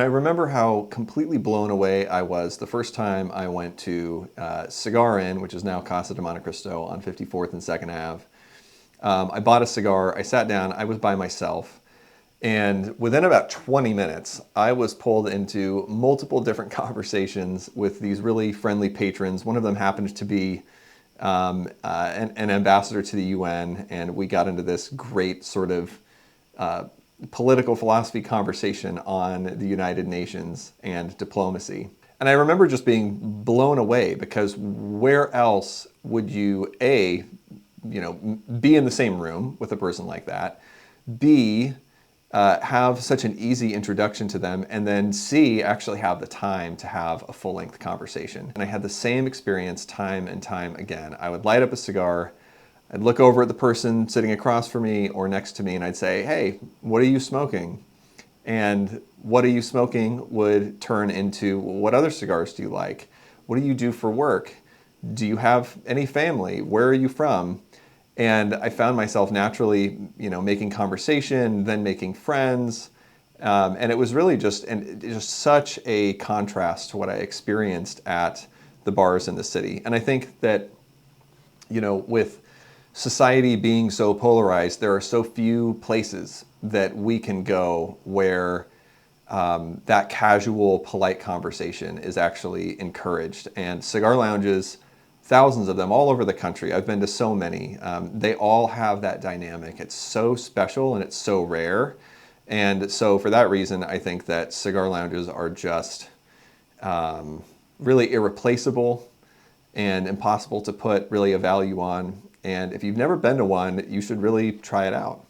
I remember how completely blown away I was the first time I went to Cigar Inn, which is now Casa de Monte Cristo on 54th and 2nd Ave. I bought a cigar, I sat down, I was by myself, and within about 20 minutes, I was pulled into multiple different conversations with these really friendly patrons. One of them happened to be an ambassador to the UN, and we got into this great sort of political philosophy conversation on the United Nations and diplomacy. And I remember just being blown away because where else would you, A, be in the same room with a person like that, B, have such an easy introduction to them, and then C, actually have the time to have a full-length conversation. And I had the same experience time and time again. I would light up a cigar, I'd look over at the person sitting across from me or next to me, and I'd say, "Hey, what are you smoking?" And "what are you smoking" would turn into, "What other cigars do you like? What do you do for work? Do you have any family? Where are you from?" And I found myself naturally, making conversation, then making friends. And it was really just such a contrast to what I experienced at the bars in the city. And I think that, with society being so polarized, there are so few places that we can go where that casual, polite conversation is actually encouraged. And cigar lounges, thousands of them all over the country. I've been to so many. They all have that dynamic. It's so special and it's so rare. And so for that reason, I think that cigar lounges are just really irreplaceable and impossible to put really a value on. And if you've never been to one, you should really try it out.